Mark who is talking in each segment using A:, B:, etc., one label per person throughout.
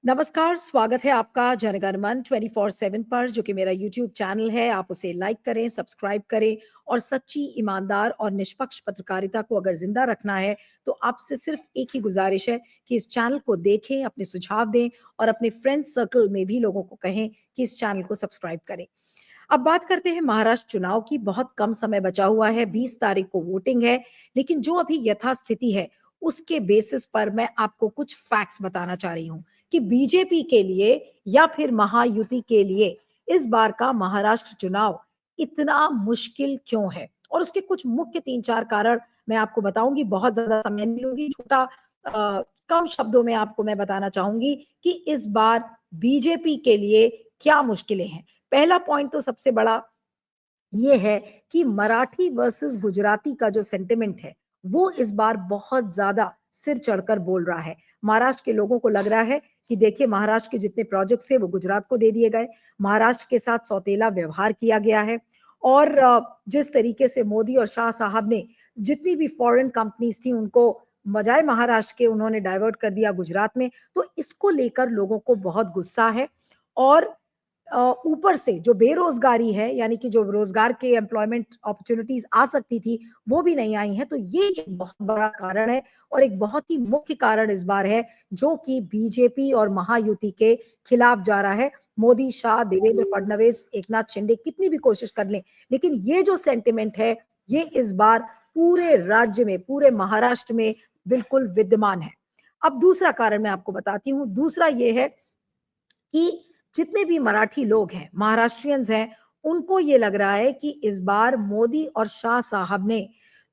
A: नमस्कार, स्वागत है आपका जनगण मन 24/7 पर जो कि मेरा यूट्यूब चैनल है। आप उसे लाइक करें, सब्सक्राइब करें और सच्ची, ईमानदार और निष्पक्ष पत्रकारिता को अगर ज़िंदा रखना है, तो आपसे सिर्फ़ एक ही गुज़ारिश है कि इस चैनल को देखें, अपने सुझाव दें और अपने फ्रेंड सर्कल में भी लोगों को कहें कि इस चैनल को सब्सक्राइब करें। अब बात करते हैं महाराष्ट्र चुनाव की। बहुत कम समय बचा हुआ है, 20 तारीख को वोटिंग है, लेकिन जो अभी यथास्थिति है, उसके बेसिस पर मैं आपको कुछ फैक्ट्स बताना चाह रही हूँ कि बीजेपी के लिए या फिर महायुति के लिए इस बार का महाराष्ट्र चुनाव इतना मुश्किल क्यों है और उसके कुछ मुख्य 3-4 कारण मैं आपको बताऊंगी। बहुत ज्यादा समय नहीं लूंगी, कम शब्दों में आपको मैं बताना चाहूंगी कि इस बार बीजेपी के लिए क्या मुश्किलें हैं। पहला पॉइंट तो सबसे बड़ा ये है कि मराठी वर्सेस गुजराती का जो सेंटिमेंट है, वो इस बार बहुत ज्यादा सिर चढ़कर बोल रहा है। महाराष्ट्र के लोगों को लग रहा है कि देखिए, महाराष्ट्र के जितने प्रोजेक्ट्स थे वो गुजरात को दे दिए गए, महाराष्ट्र के साथ सौतेला व्यवहार किया गया है और जिस तरीके से मोदी और शाह साहब ने जितनी भी फॉरेन कंपनीज थी उनको बजाय महाराष्ट्र के उन्होंने डाइवर्ट कर दिया गुजरात में, तो इसको लेकर लोगों को बहुत गुस्सा है। और ऊपर से जो बेरोजगारी है, यानी कि जो रोजगार के एम्प्लॉयमेंट अपॉर्चुनिटीज आ सकती थी, वो भी नहीं आई हैं, तो ये एक बहुत बड़ा कारण है और एक बहुत ही मुख्य कारण इस बार है जो कि बीजेपी और महायुति के खिलाफ जा रहा है। मोदी, शाह, देवेंद्र फडणवीस, एकनाथ शिंदे कितनी भी कोशिश कर लें, लेकिन ये जो सेंटिमेंट है, ये इस बार पूरे राज्य में, पूरे महाराष्ट्र में बिल्कुल विद्यमान है। अब दूसरा कारण मैं आपको बताती हूँ। दूसरा ये है कि जितने भी मराठी लोग हैं, महाराष्ट्रियंस हैं, उनको ये लग रहा है कि इस बार मोदी और शाह साहब ने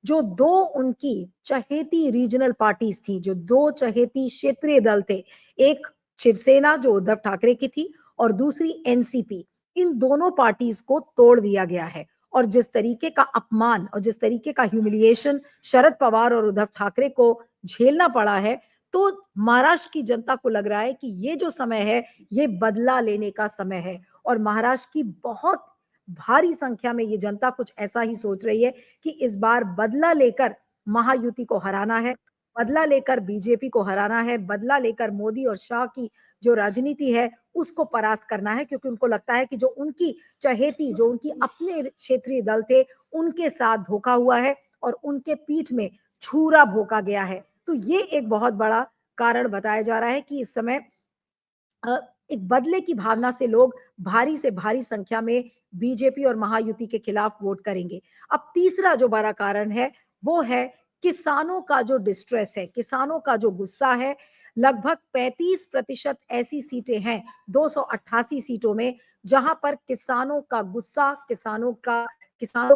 A: जो दो उनकी चहेती रीजनल पार्टीज थी, जो दो चहेती क्षेत्रीय दल थे, एक शिवसेना जो उद्धव ठाकरे की थी और दूसरी एनसीपी, इन दोनों पार्टीज को तोड़ दिया गया है। और जिस तरीके का अपमान और जिस तरीके का ह्यूमिलिएशन शरद पवार और उद्धव ठाकरे को झेलना पड़ा है, तो महाराष्ट्र की जनता को लग रहा है कि ये जो समय है, ये बदला लेने का समय है। और महाराष्ट्र की बहुत भारी संख्या में ये जनता कुछ ऐसा ही सोच रही है कि इस बार बदला लेकर महायुति को हराना है, बदला लेकर बीजेपी को हराना है, बदला लेकर मोदी और शाह की जो राजनीति है उसको परास्त करना है, क्योंकि उनको लगता है कि जो उनकी चहेती, जो उनकी अपने क्षेत्रीय दल थे, उनके साथ धोखा हुआ है और उनके पीठ में छुरा भोंका गया है। तो ये एक बहुत बड़ा कारण बताया जा रहा है कि इस समय एक बदले की भावना से लोग भारी से भारी संख्या में बीजेपी और महायुति के खिलाफ वोट करेंगे। अब तीसरा जो बड़ा कारण है, वो है किसानों का जो डिस्ट्रेस है, किसानों का जो गुस्सा है। लगभग 35% ऐसी सीटें हैं 288 सीटों में, जहां पर किसानों का गुस्सा, किसानों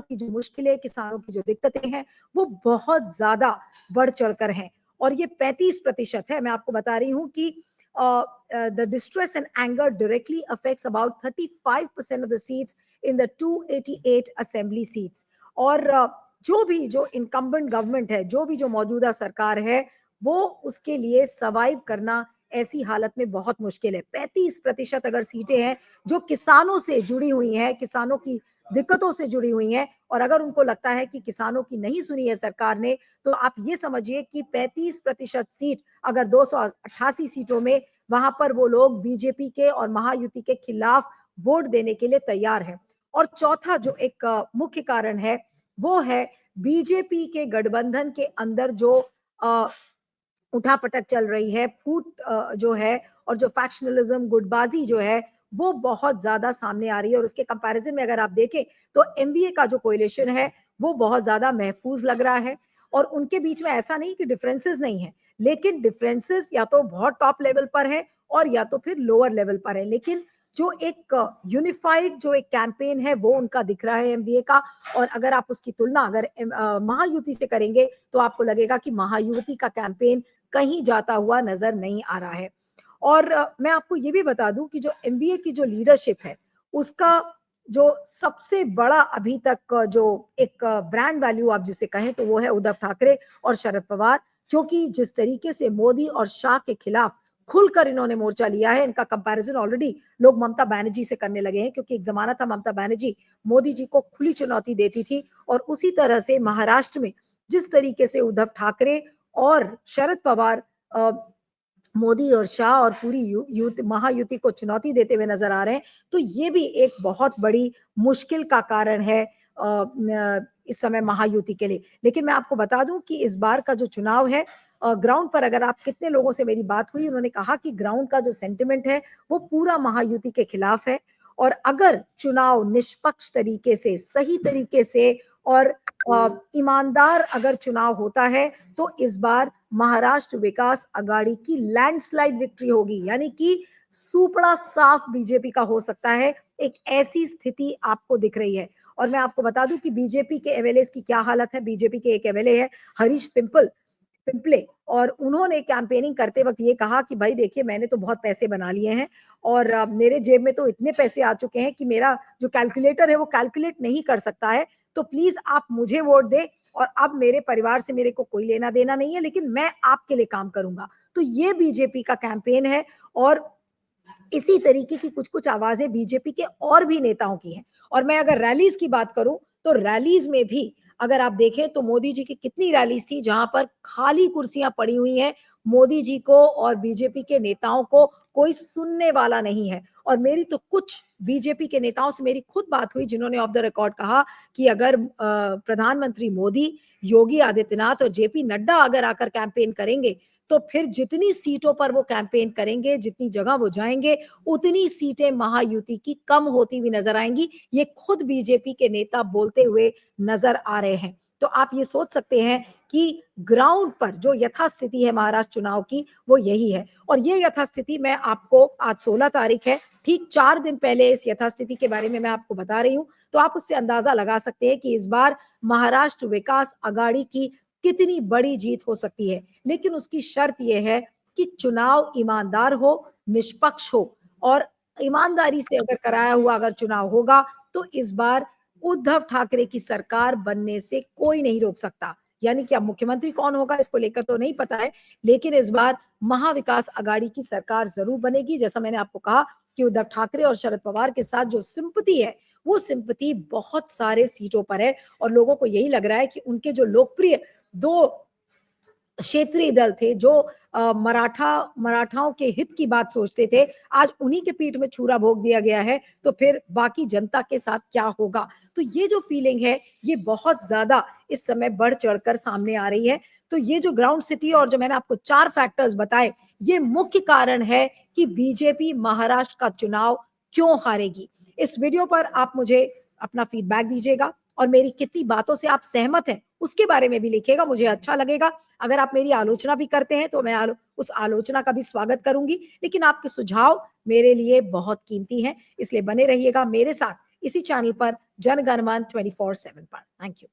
A: की जो मुश्किलें, किसानों की जो दिक्कतें हैं, वो बहुत ज्यादा बढ़ चढ़कर हैं। और ये 35% है। मैं आपको बता रही हूं कि the distress and anger directly affects about 35% of the seats in the 288 assembly seats. और जो इनकम्बेंट गवर्नमेंट है, जो भी जो मौजूदा सरकार है, वो उसके लिए सर्वाइव करना ऐसी हालत में बहुत मुश्किल है। 35% अगर सीटें हैं जो किसानों से जुड़ी हुई हैं, किसानों की दिक्कतों से जुड़ी हुई हैं, और अगर उनको लगता है कि किसानों की नहीं सुनी है सरकार ने, तो आप ये समझिए कि 35% सीट अगर 288 सीटों में, वहां पर वो लोग बीजेपी के और महायुति के खिलाफ वोट देने के लिए तैयार हैं। और चौथा जो एक मुख्य कारण है, वो है बीजेपी के गठबंधन के अंदर जो उठापटक चल रही है, फूट जो है, और जो फैक्शनलिज्म, गुटबाजी जो है, वो बहुत ज्यादा सामने आ रही है। और उसके कंपैरिजन में अगर आप देखें तो एमबीए का जो कोएलिशन है, वो बहुत ज्यादा महफूज लग रहा है। और उनके बीच में ऐसा नहीं कि डिफरेंसेस नहीं है, लेकिन डिफरेंसेस या तो बहुत टॉप लेवल पर है और या तो फिर लोअर लेवल पर है। लेकिन जो एक यूनिफाइड जो एक कैंपेन है, वो उनका दिख रहा है एमबीए का। और अगर आप उसकी तुलना अगर महायुति से करेंगे, तो आपको लगेगा कि महायुति का कैंपेन कहीं जाता हुआ नजर नहीं आ रहा है। और मैं आपको ये भी बता दूं कि जो एमबीए की जो लीडरशिप है, उसका जो सबसे बड़ा अभी तक जो एक ब्रांड वैल्यू आप जिसे कहें, तो वो है उद्धव ठाकरे और शरद पवार। क्योंकि जिस तरीके से मोदी और शाह के खिलाफ खुलकर इन्होंने मोर्चा लिया है, इनका कंपैरिजन ऑलरेडी लोग ममता बनर्जी से करने लगे हैं, क्योंकि एक जमाना था ममता बनर्जी मोदी जी को खुली चुनौती देती थी। और उसी तरह से महाराष्ट्र में जिस तरीके से उद्धव ठाकरे और शरद पवार मोदी और शाह और पूरी युति महायुति को चुनौती देते हुए नज़र आ रहे हैं, तो ये भी एक बहुत बड़ी मुश्किल का कारण है इस समय महायुति के लिए। लेकिन मैं आपको बता दूँ कि इस बार का जो चुनाव है ग्राउंड पर अगर आप कितने लोगों से मेरी बात हुई, उन्होंने कहा कि ग्राउंड का जो सेंटिमेंट है, वो पूरा महायुति के खिलाफ है और अगर चुनाव निष्पक्ष तरीके से, सही तरीके से और ईमानदार अगर चुनाव होता है, तो इस बार महाराष्ट्र विकास अघाड़ी की लैंडस्लाइड विक्ट्री होगी, यानी कि सुपड़ा साफ बीजेपी का हो सकता है। एक ऐसी स्थिति आपको दिख रही है और मैं आपको बता दूं कि बीजेपी के एमएलएस की क्या हालत है। बीजेपी के एक एमएलए है हरीश पिंपले और उन्होंने कैंपेनिंग करते वक्त ये कहा कि भाई देखिए मैंने तो बहुत पैसे बना लिए हैं और मेरे जेब में तो इतने पैसे आ चुके हैं कि मेरा जो कैलकुलेटर है वो कैलकुलेट नहीं कर सकता है, तो प्लीज आप मुझे वोट दें और अब मेरे परिवार से मेरे को कोई लेना देना नहीं है, लेकिन मैं आपके लिए काम करूंगा। तो ये बीजेपी का कैंपेन है और इसी तरीके की कुछ-कुछ आवाजें बीजेपी के और भी नेताओं की हैं। और मैं अगर रैलीज़ की बात करूँ, तो रैलीज़ में भी अगर आप देखें तो मोदी जी की कितनी रैलीज़ थी जहाँ पर खाली कुर्सियाँ पड़ी हुई हैं। मोदी जी को और बीजेपी के नेताओं को कोई सुनने वाला नहीं है। और मेरी तो कुछ बीजेपी के नेताओं से मेरी खुद बात हुई जिन्होंने ऑफ द रिकॉर्ड कहा कि अगर प्रधानमंत्री मोदी, योगी आदित्यनाथ और जेपी नड्डा अगर आकर कैंपेन करेंगे, तो फिर जितनी सीटों पर वो कैंपेन करेंगे, जितनी जगह वो जाएँगे, उतनी सीटें महायुति की कम होती हुई नज़र आएँगी। ये खुद बीजेपी के नेता बोलते हुए नज़र आ रहे हैं। तो आप ये सोच सकते हैं कि ग्राउंड पर जो यथास्थिति है महाराष्ट्र चुनाव की, वो यही है। और ये यथास्थिति मैं आपको आज 16 तारीख है, ठीक 4 दिन पहले इस यथास्थिति के बारे में मैं आपको बता रही हूँ। तो आप उससे अंदाज़ा लगा सकते हैं कि इस बार महाराष्ट्र विकास अघाड़ी की कितनी बड़ी जीत हो सकती है। लेकिन उसकी शर्त यह है कि चुनाव ईमानदार हो, निष्पक्ष हो और ईमानदारी से अगर कराया हुआ अगर चुनाव होगा, तो इस बार उद्धव ठाकरे की सरकार बनने से कोई नहीं रोक सकता। यानी कि अब मुख्यमंत्री कौन होगा इसको लेकर तो नहीं पता है, लेकिन इस बार महाविकास अघाड़ी की सरकार ज़रूर बनेगी। जैसा मैंने आपको कहा कि उद्धव ठाकरे और शरद पवार के साथ जो सिंपैथी है, वो सिंपैथी बहुत सारे सीटों पर है और लोगों को यही लग रहा है कि उनके जो लोकप्रिय 2 क्षेत्रीय दल थे जो मराठाओं के हित की बात सोचते थे, आज उन्हीं के पीठ में छुरा भोग दिया गया है, तो फिर बाकी जनता के साथ क्या होगा? तो ये जो फीलिंग है, ये बहुत ज़्यादा इस समय बढ़ चढ़कर सामने आ रही है। तो ये जो ग्राउंड सिटी और जो मैंने आपको 4 फैक्टर्स बताए, ये मुख्य कारण है कि बीजेपी महाराष्ट्र का चुनाव क्यों हारेगी। इस वीडियो पर आप मुझे अपना फीडबैक दीजिएगा और मेरी कितनी बातों से आप सहमत हैं, उसके बारे में भी लिखिएगा, मुझे अच्छा लगेगा। अगर आप मेरी आलोचना भी करते हैं, तो मैं उस आलोचना का भी स्वागत करूँगी, लेकिन आपके सुझाव मेरे लिए बहुत कीमती हैं, इसलिए बने रहिएगा मेरे साथ इसी चैनल पर जनगण मन 24/7 पर। Thank you.